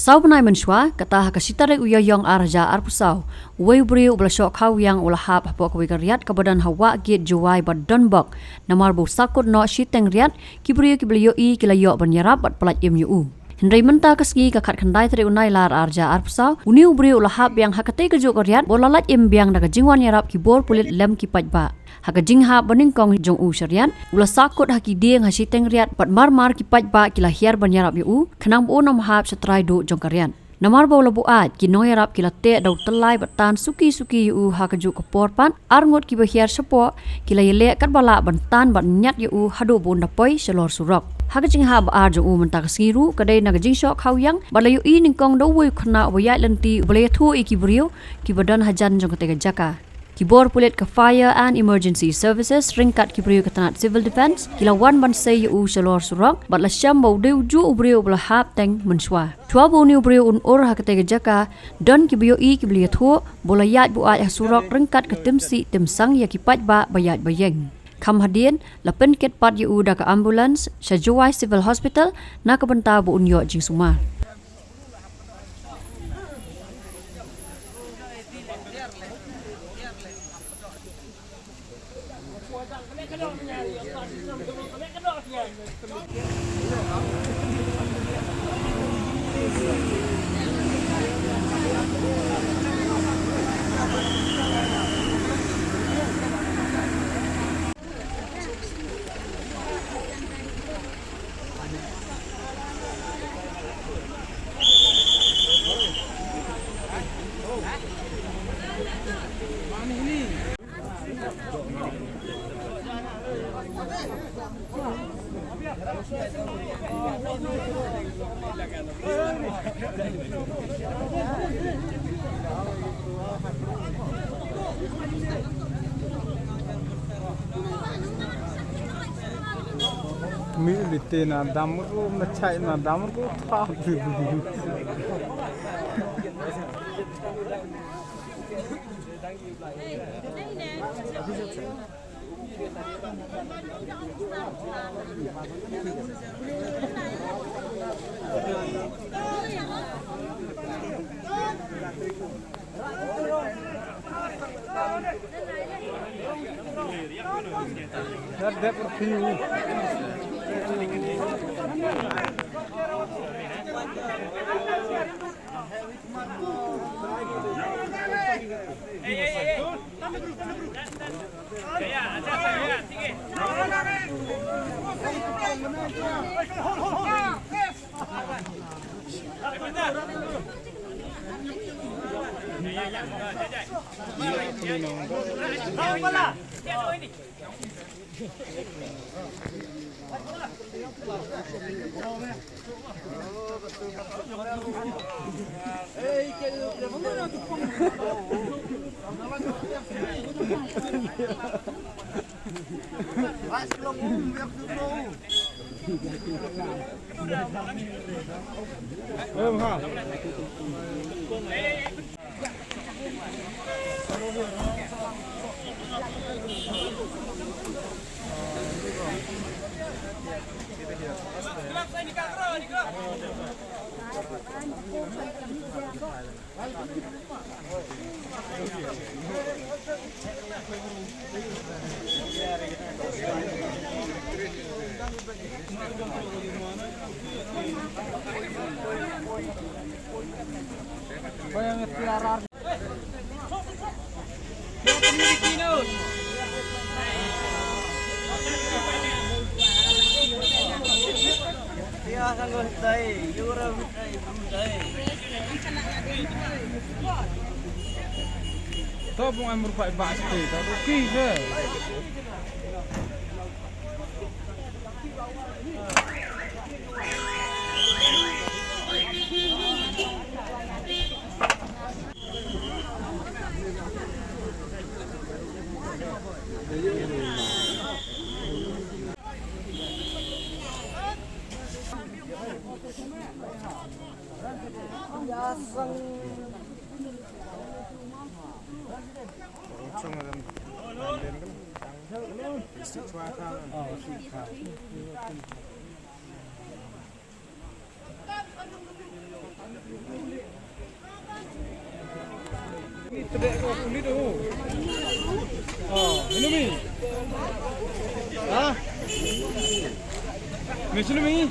Pusau benai mensua kata hakasitare uyayong arja arpusau. Uwe beri ublasok kau yang ulahap hapok kawigariat kebadan hawa git juai bad donbok. Namar bu sakut no shiteng riat kibrio kiblio I kilayok banyarap bat pelat MUU. Hendrai menta keski kakat kendai teri unai lar arja arpusau. Uni ubri ulahap yang hakate kejuk riat bolalat imbiang daga jingwan yarap kibor pulit lem kipat ba. Haka jingha beningkong jong u syariat ulah sakut haki dieng hasiteng riat pat marmar kipat ba kilahiar banyarap yu kenang bu nam hap setrai do jong karian. Namar bau labu at kino yarap kilate daw telai batan suki-suki yu haka juk keporpan arngot kibahiar sepo kilayele kat bala bantan bat nyat yu hadu bu ndapoi selor surok. Haka jingha ba ar jong u mentak siru kadai naga jingsok kau yang balayu I ningkong do wui khna wayat lenti boleh thu ikibrio kibadan hajan jong ketega jaka. Kibor pulit ke Fire and Emergency Services ringkat kibrio ketanat Civil Defense kilawan bansai yu selor surok bat lasyam bau deu ju ubrio belahap teng mensua. Tua bu ni ubrio un or hakatega jaka dan kibrio I kibrio thu bolayat bu at surok ringkat ke timsi timsang ya kipat ba bayat bayeng. Kam hadien lapen ket pat yu da ke ambulans Syajuai Civil Hospital na kebenta bu unyo jing suma. Milite na damru macai na damru thap that perfume Tahu pun merupakan pasti, tapi kisah. Ni tedek kau kulit tu. Ini mi. Mesin mi?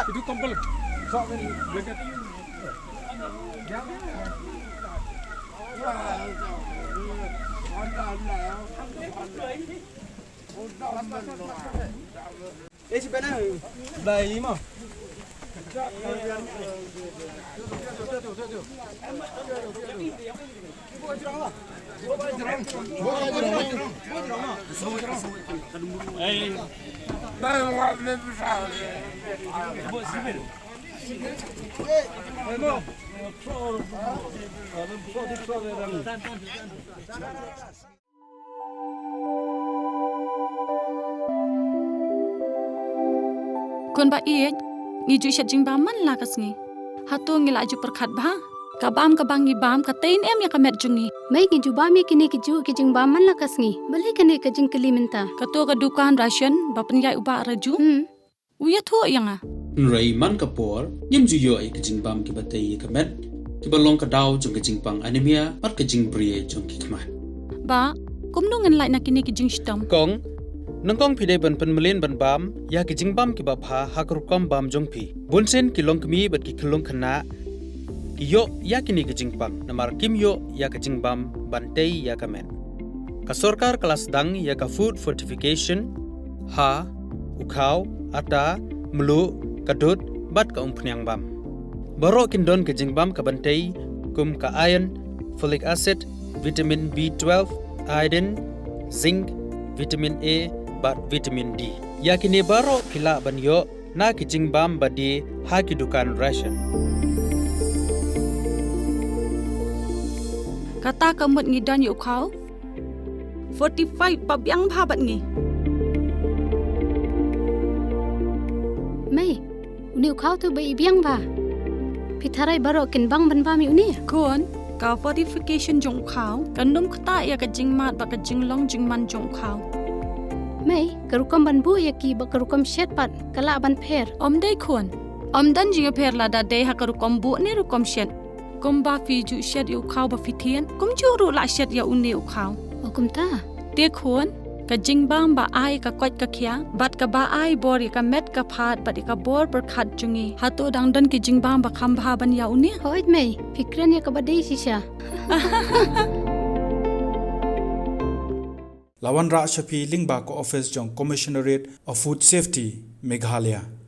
Itu kompel. Sok ni dekat. Si mana? Bayi mah. Kon ba iet ngi ju shat jing ba man la kasngi hatu ngi la ju perkhat ba kabam kabang ngi bam ka tain em ya kamet jungi Mai ki juba mi kini ki ju ki jing ba man la kasngi balik kini ka jing keli minta. kato ka dukan ration ba penyai uba raju uya thu yanga Nrai man kapor nyem ju yo ai kajing bam ki batai kamet ki balong ka daw jong kajing pang anemia pat kajing brie jong ki kmat ba kumnu ngan lai na kini ki jing stam Kong nangkong pide ban penmelin ban bam ya ki jingbam ki bapha hakrukam bam jongpi bunsen ki longkmi bat ki khulong khana ki yo ya kini ki jingpang namar kim yo ya ki jingbam bantei ya kamen ka sarkar kelas dang ya ka food fortification ha ukhau ata mlu kadut bat ka umpnyang bam baro kindon ki jingbam ka bantei kum ka iron folic acid vitamin B12 iodine zinc vitamin A bat vitamin D. Yakini baro kila banyo na kijing bam badi haki dukan ration. kata kamut ngi dan yu khau 45 pabyang bha bat ngi Mai uni kau tu bai biang ba. Pitharai baro kin bang ban ba mi uni. kon ka fortification jong khau kanum khata ya ka jing mat ba ka jing long jing man jong khau Mai karukam ban bu ya ki ba karukam shet pat kala ban pher. om dei kon om dan jing pher la da dei ha ka rukom bu ne rukom shet kum ba fi ju shet yu khau ba fi thien kum ju ru la shet ya uni u khau Okum ta. te khon ka jing bam ba ai ka kwat ka khia bat ka ba ai bor ka met ka phat bat ka bor per khat jungi hato dang dan ki jing bam ba kham bha ban ya uni Hoit mai fikran ya ka badai sisha. Lawan Ra Shapi Lingba ko office jong Commissionerate of Food Safety Meghalaya.